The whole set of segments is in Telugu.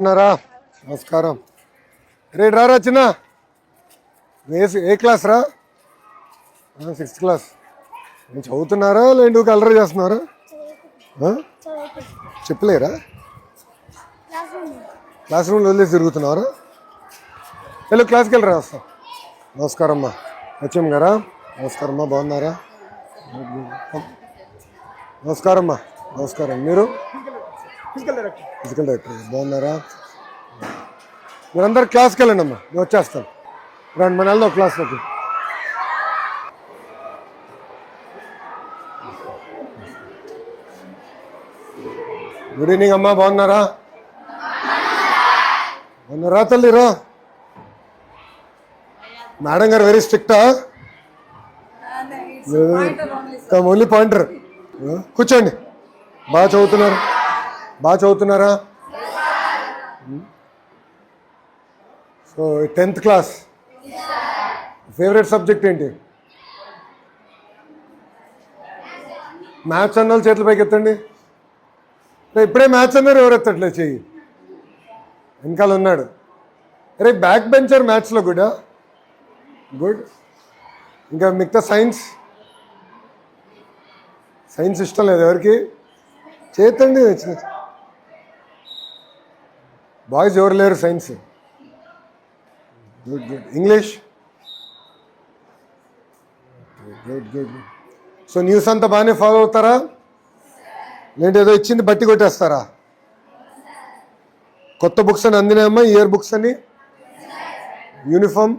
ఉన్నారా? నమస్కారం. రేపు రారా చిన్న. ఏ క్లాస్ రా? 6th class. నేను చదువుతున్నారా లేండి అల్లరి చేస్తున్నారా? చెప్పలేరా? క్లాస్ రూమ్లో వదిలేసి తిరుగుతున్నారా? వెళ్ళు క్లాస్కి వెళ్ళరా. వస్తా. నమస్కారం అమ్మా. హెచ్ఎం గారా? నమస్కారం అమ్మా. బాగున్నారా? నమస్కారం అమ్మా. నమస్కారం. మీరు ఫిజికల్ డైరెక్టర్ బాగున్నారా? మీరందరూ క్లాస్కి వెళ్ళండి అమ్మా. నేను వచ్చేస్తాను. రండి మన వెళ్దాం క్లాస్లోకి. గుడ్ ఈవినింగ్ అమ్మా. బాగున్నారా? బాగున్నారా తల్లిరా? మేడం గారు వెరీ స్ట్రిక్టా? Only pointer. కూర్చోండి. బాగా చదువుతున్నారు? బాగా చదువుతున్నారా? So 10th class. Favourite subject ఏంటి? మ్యాథ్స్ అన్న వాళ్ళు చేతుల పైకి ఎత్తండి. ఇప్పుడే మ్యాథ్స్ అన్నారు, ఎవరు ఎత్తట్లేదు చెయ్యి. వెనకాల ఉన్నాడు. అరే బ్యాక్ బెంచర్ మ్యాథ్స్లో గుడా? గుడ్. ఇంకా మిగతా సైన్స్ ఇష్టం లేదు ఎవరికి? చేతండి. బాయ్స్ ఎవరు లేరు science? Good good. English? Good good. So news అంతా బాగానే ఫాలో అవుతారా? లేదంటే ఏదో ఇచ్చింది బట్టి కొట్టేస్తారా? కొత్త బుక్స్ అని అందినాయమ్మా? ఇయర్ బుక్స్ అని, యూనిఫామ్?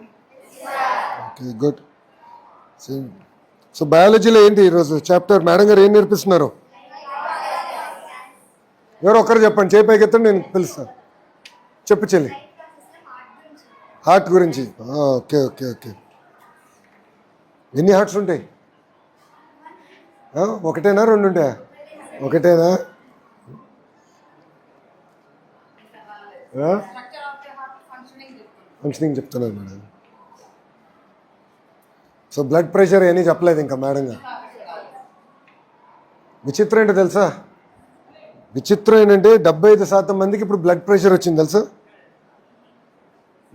Okay good. సో బయాలజీలో ఏంటి ఈరోజు చాప్టర్? మేడం గారు ఏం నేర్పిస్తున్నారు? ఎవరో ఒకరు చెప్పండి. చేయి పైకి ఎత్తండి, నేను పిలుస్తాను. చెప్పు చెల్లి. హార్ట్ గురించి. Okay okay okay. ఎన్ని హార్ట్స్ ఉంటాయి? ఒకటేనా రెండు ఉంటాయా? ఒకటేనా? ఫంక్షనింగ్ చెప్తున్నారు మేడం. సో బ్లడ్ ప్రెషర్ ఏమీ చెప్పలేదు ఇంకా మేడం గారు. విచిత్రం ఏంటో తెలుసా? విచిత్రం ఏంటంటే 75% మందికి ఇప్పుడు బ్లడ్ ప్రెషర్ వచ్చింది తెలుసా?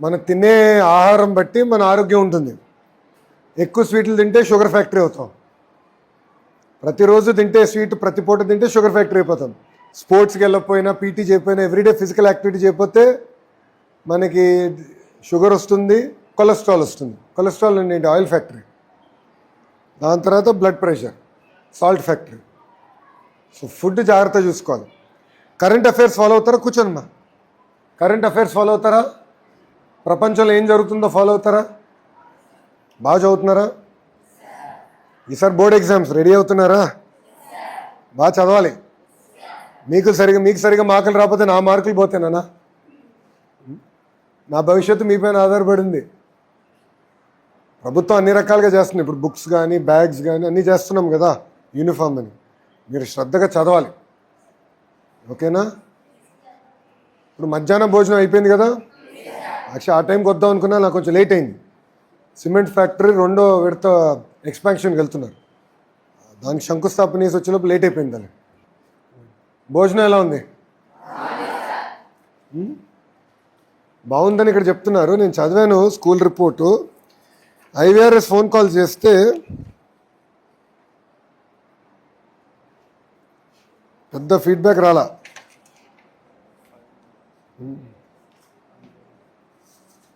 మనం తినే ఆహారం బట్టి మన ఆరోగ్యం ఉంటుంది. ఎక్కువ స్వీట్లు తింటే షుగర్ ఫ్యాక్టరీ అవుతాం. ప్రతిరోజు తింటే స్వీట్, ప్రతి పూట తింటే షుగర్ ఫ్యాక్టరీ అయిపోతాం. స్పోర్ట్స్కి వెళ్ళకపోయినా, పీటీ చేయకపోయినా, ఎవ్రీడే ఫిజికల్ యాక్టివిటీ చేయకపోతే మనకి షుగర్ వస్తుంది, కొలెస్ట్రాల్ వస్తుంది. కొలెస్ట్రాల్ ఏంటి? Oil factory. దాని తర్వాత blood pressure, salt factory. So food జాగ్రత్త చూసుకోవాలి. కరెంట్ అఫైర్స్ ఫాలో అవుతారా? కూర్చోనమ్మా. కరెంట్ అఫైర్స్ ఫాలో అవుతారా? ప్రపంచంలో ఏం జరుగుతుందో ఫాలో అవుతారా? బాగా చదువుతున్నారా? ఈసారి బోర్డ్ ఎగ్జామ్స్ రెడీ అవుతున్నారా? బాగా చదవాలి. మీకు సరిగా మార్కులు రాకపోతే నా మార్కులు పోతేనా? నా భవిష్యత్తు మీ పైన ఆధారపడింది. ప్రభుత్వం అన్ని రకాలుగా చేస్తుంది. ఇప్పుడు బుక్స్ కానీ, బ్యాగ్స్ కానీ అన్నీ చేస్తున్నాం కదా, యూనిఫామ్ అని. మీరు శ్రద్ధగా చదవాలి. ఓకేనా? ఇప్పుడు మధ్యాహ్నం భోజనం అయిపోయింది కదా. యాక్చువల్లీ ఆ టైంకి వద్దాం అనుకున్నా, నాకు కొంచెం లేట్ అయింది. సిమెంట్ ఫ్యాక్టరీ 2వ విడత ఎక్స్పాన్షన్కి వెళ్తున్నారు. దానికి శంకుస్థాపన చేసి వచ్చేలోపు లేట్ అయిపోయింది. దాన్ని భోజనం ఎలా ఉంది? బాగుందని ఇక్కడ చెప్తున్నారు. నేను చదివాను school report. IVRS phone call చేస్తే పెద్ద ఫీడ్బ్యాక్ రాలా.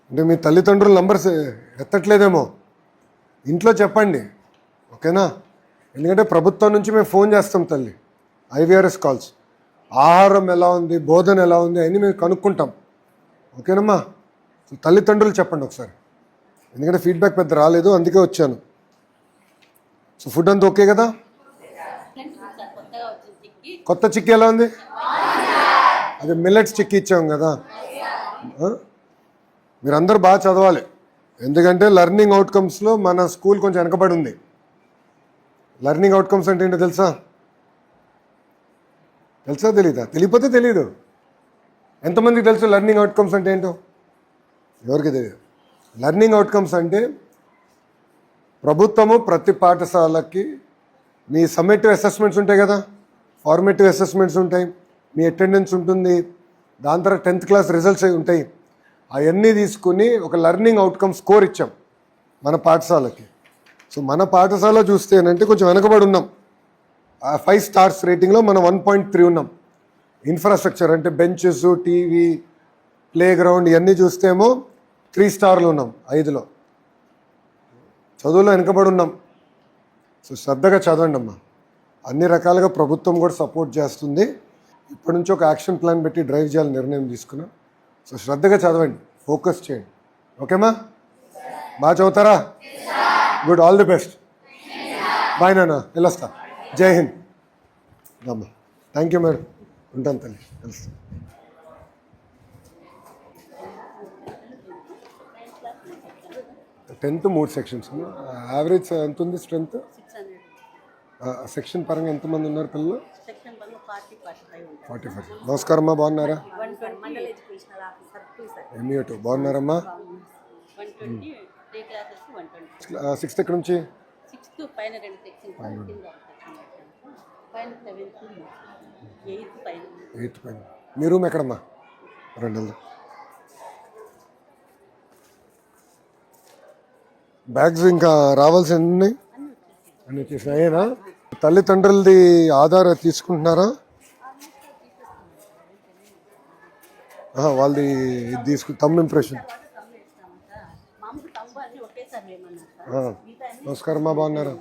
అంటే మీ తల్లిదండ్రుల నంబర్స్ ఎత్తట్లేదేమో. ఇంట్లో చెప్పండి, ఓకేనా? ఎందుకంటే ప్రభుత్వం నుంచి మేము ఫోన్ చేస్తాం తల్లి, ఐవీఆర్ఎస్ కాల్స్. ఆహారం ఎలా ఉంది, బోధన ఎలా ఉంది అని మేము కనుక్కుంటాం. ఓకేనమ్మా? తల్లిదండ్రులు చెప్పండి ఒకసారి, ఎందుకంటే ఫీడ్బ్యాక్ పెద్ద రాలేదు, అందుకే వచ్చాను. సో ఫుడ్ అంతా ఓకే కదా? కొత్త చిక్కీ ఎలా ఉంది? అది మిల్లెట్స్ చిక్కీ ఇచ్చాం కదా. మీరందరూ బాగా చదవాలి. ఎందుకంటే లెర్నింగ్ అవుట్కమ్స్లో మన స్కూల్ కొంచెం వెనకబడి ఉంది. లెర్నింగ్ అవుట్కమ్స్ అంటే ఏంటో తెలుసా? తెలీదా? తెలియకపోతే తెలీదు. ఎంతమందికి తెలుసు లెర్నింగ్ అవుట్కమ్స్ అంటే ఏంటో? ఎవరికి తెలియదు. లెర్నింగ్ అవుట్కమ్స్ అంటే ప్రభుత్వము ప్రతి పాఠశాలకి మీ సమ్మేటివ్ అసెస్మెంట్స్ ఉంటాయి కదా, ఫార్మేటివ్ అసెస్మెంట్స్ ఉంటాయి, మీ అటెండెన్స్ ఉంటుంది, దాని తర్వాత 10th క్లాస్ రిజల్ట్స్ ఉంటాయి. అవన్నీ తీసుకుని ఒక లెర్నింగ్ అవుట్కమ్ స్కోర్ ఇచ్చాం మన పాఠశాలకి. సో మన పాఠశాల చూస్తే ఏంటంటే కొంచెం వెనకబడి ఉన్నాం. 5 స్టార్స్ రేటింగ్లో మనం 1.3 ఉన్నాం. ఇన్ఫ్రాస్ట్రక్చర్ అంటే బెంచెస్, టీవీ, ప్లే గ్రౌండ్ ఇవన్నీ చూస్తేమో 3 స్టార్లు ఉన్నాం 5లో. చదువులో వెనకబడి ఉన్నాం. సో శ్రద్ధగా చదవండి అమ్మా. అన్ని రకాలుగా ప్రభుత్వం కూడా సపోర్ట్ చేస్తుంది. ఇప్పటి నుంచి ఒక యాక్షన్ ప్లాన్ పెట్టి డ్రైవ్ చేయాలని నిర్ణయం తీసుకున్నాం. సో శ్రద్ధగా చదవండి, ఫోకస్ చేయండి. ఓకేమా? బాగా చదువుతారా? Good, all the best. Bye నాన్న, వెళ్ళొస్తా. జై హింద్. అమ్మా థ్యాంక్ యూ మేడం. ఉంటాను తల్లి, కలుస్తాను. Tenth 3 sections. యావరేజ్ ఎంత ఉంది స్ట్రెంత్? సెక్షన్ పరంగా ఎంతమంది ఉన్నారు పిల్లలు? 45. నమస్కారం అమ్మా, బాగున్నారా? ఎంఈ2 బాగున్నారమ్మా? 6th ఎక్కడి నుంచి? 8th పైన. మీ రూమ్ ఎక్కడమ్మా? 2. బ్యాగ్స్ ఇంకా రావాల్సి ఎన్ని ఉన్నాయి? అన్నీ వచ్చేసినాయేనా? తల్లిదండ్రులది ఆధార్ తీసుకుంటున్నారా? వాళ్ళది తమ్ ఇంప్రెషన్. నమస్కారం అమ్మా, బాగున్నారా?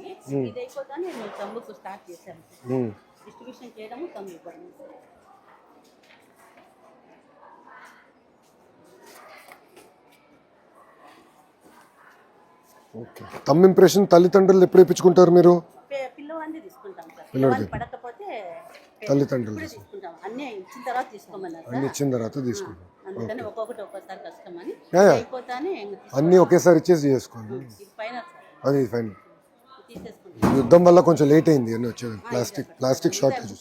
ఓకే. తమ్ ఇంప్రెషన్ తల్లిదండ్రులు ఎప్పుడు ఇప్పించుకుంటారు మీరు? పిల్లవాడికి తల్లిదండ్రులు అన్ని ఇచ్చిన తర్వాత తీసుకుంటాం. అన్నీ ఒకేసారి ఇచ్చేసి చేసుకోండి. అది ఫైన్. యుద్ధం వల్ల కొంచెం లేట్ అయింది అన్నీ వచ్చేది. Plastic shortage.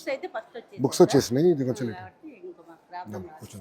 బుక్స్ వచ్చేసినాయి, ఇది కొంచెం లేట్. కూర్చోండి.